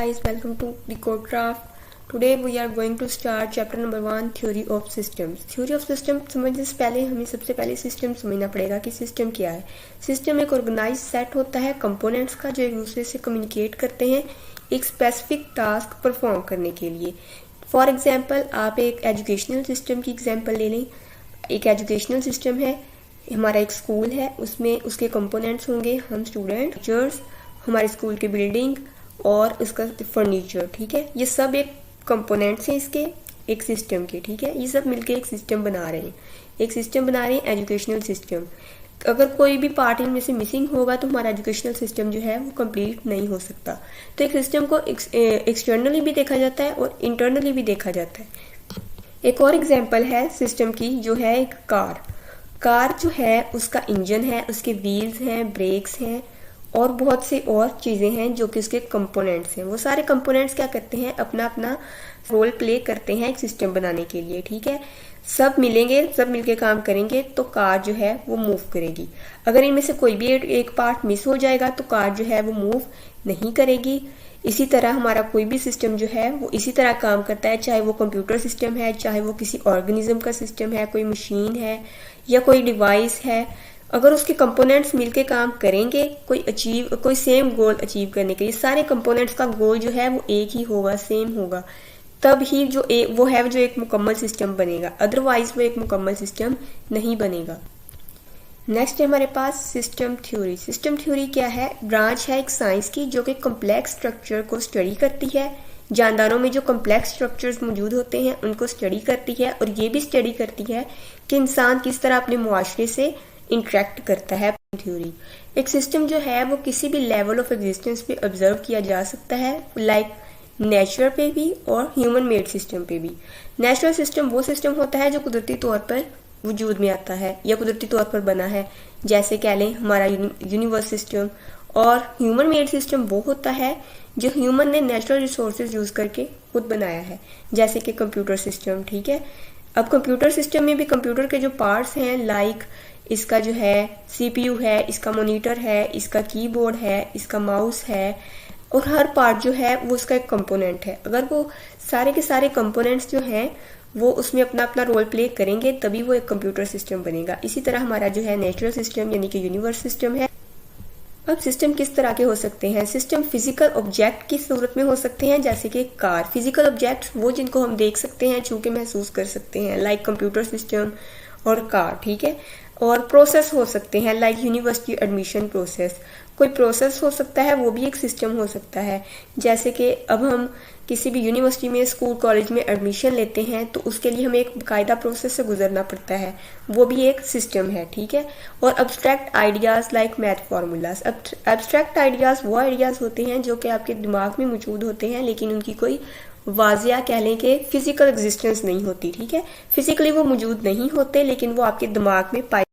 guys, welcome to the Codecraft. Today we are going to start chapter number 1, Theory of Systems. Theory of System समझने से पहले हमें सबसे पहले system समझना पड़ेगा कि सिस्टम क्या है। सिस्टम एक ऑर्गेनाइज सेट होता है कंपोनेंट्स का जो एक दूसरे से कम्युनिकेट करते हैं एक स्पेसिफिक टास्क परफॉर्म करने के लिए। फॉर एग्जाम्पल आप एक एजुकेशनल सिस्टम की एग्जाम्पल ले लें। एक एजुकेशनल सिस्टम है, हमारा एक स्कूल है, उसमें उसके कंपोनेंट्स होंगे हम स्टूडेंट, टीचर्स, हमारे स्कूल की बिल्डिंग और उसका फर्नीचर। ठीक है, ये सब एक कंपोनेंट्स हैं इसके एक सिस्टम के। ठीक है, ये सब मिलके एक सिस्टम बना रहे हैं, एक सिस्टम बना रहे हैं एजुकेशनल सिस्टम। अगर कोई भी पार्ट इनमें से मिसिंग होगा तो हमारा एजुकेशनल सिस्टम जो है वो कंप्लीट नहीं हो सकता। तो एक सिस्टम को एक्सटर्नली भी देखा जाता है और इंटरनली भी देखा जाता है। एक और एग्जाम्पल है सिस्टम की जो है एक कार। कार जो है उसका इंजन है, उसके व्हील्स हैं, ब्रेक्स हैं और बहुत सी और चीज़ें हैं जो कि उसके कंपोनेंट्स हैं। वो सारे कंपोनेंट्स क्या करते हैं, अपना अपना रोल प्ले करते हैं एक सिस्टम बनाने के लिए। ठीक है, सब मिलेंगे, सब मिलके काम करेंगे तो कार जो है वो मूव करेगी। अगर इनमें से कोई भी एक पार्ट मिस हो जाएगा तो कार जो है वो मूव नहीं करेगी। इसी तरह हमारा कोई भी सिस्टम जो है वो इसी तरह काम करता है, चाहे वो कंप्यूटर सिस्टम है, चाहे वो किसी ऑर्गेनिज्म का सिस्टम है, कोई मशीन है या कोई डिवाइस है। अगर उसके कंपोनेंट्स मिलके काम करेंगे कोई सेम गोल अचीव करने के लिए, सारे कंपोनेंट्स का गोल जो है वो एक ही होगा, सेम होगा, तब ही वो है जो एक मुकम्मल सिस्टम बनेगा। अदरवाइज वो एक मुकम्मल सिस्टम नहीं बनेगा। नेक्स्ट है हमारे पास सिस्टम थ्योरी। सिस्टम थ्योरी क्या है? ब्रांच है एक साइंस की जो कि कॉम्प्लेक्स स्ट्रक्चर को स्टडी करती है। जानदारों में जो कॉम्प्लेक्स स्ट्रक्चर्स मौजूद होते हैं उनको स्टडी करती है और ये भी स्टडी करती है कि इंसान किस तरह अपने मुआशरे से इंटरेक्ट करता है। थ्योरी एक सिस्टम जो है वो किसी भी लेवल ऑफ एग्जिस्टेंस पे ऑब्जर्व किया जा सकता है, लाइक नेचर पे भी और ह्यूमन मेड सिस्टम पे भी। नेचुरल सिस्टम वो सिस्टम होता है जो कुदरती तौर पर वजूद में आता है या कुदरती तौर पर बना है, जैसे कह लें हमारा यूनिवर्स सिस्टम। और ह्यूमन मेड सिस्टम वो होता है जो ह्यूमन ने नेचुरल रिसोर्सेज यूज करके खुद बनाया है, जैसे कि कंप्यूटर सिस्टम। ठीक है, अब कंप्यूटर सिस्टम में भी कंप्यूटर के जो पार्ट्स हैं, लाइक इसका जो है CPU है, इसका मॉनिटर है, इसका कीबोर्ड है, इसका माउस है और हर पार्ट जो है वो उसका एक कंपोनेंट है। अगर वो सारे के सारे कंपोनेंट्स जो हैं वो उसमें अपना अपना रोल प्ले करेंगे तभी वो एक कंप्यूटर सिस्टम बनेगा। इसी तरह हमारा जो है नेचुरल सिस्टम यानी कि यूनिवर्स सिस्टम है। अब सिस्टम किस तरह के हो सकते हैं? सिस्टम फिजिकल ऑब्जेक्ट की सूरत में हो सकते हैं, जैसे कि कार। फिजिकल ऑब्जेक्ट वो जिनको हम देख सकते हैं, छू के महसूस कर सकते हैं, लाइक कंप्यूटर सिस्टम और कार। ठीक है, और प्रोसेस हो सकते हैं, लाइक यूनिवर्सिटी एडमिशन प्रोसेस। कोई प्रोसेस हो सकता है, वो भी एक सिस्टम हो सकता है। जैसे कि अब हम किसी भी यूनिवर्सिटी में, स्कूल, कॉलेज में एडमिशन लेते हैं तो उसके लिए हमें एक बाकायदा प्रोसेस से गुजरना पड़ता है, वो भी एक सिस्टम है। ठीक है, और abstract ideas like math formulas. Abstract ideas वो आइडियाज होते हैं जो कि आपके दिमाग में मौजूद होते हैं लेकिन उनकी कोई वाजिया कह लें कि फिजिकल एग्जिस्टेंस नहीं होती। ठीक है, फिजिकली वो मौजूद नहीं होते लेकिन वो आपके दिमाग में पाए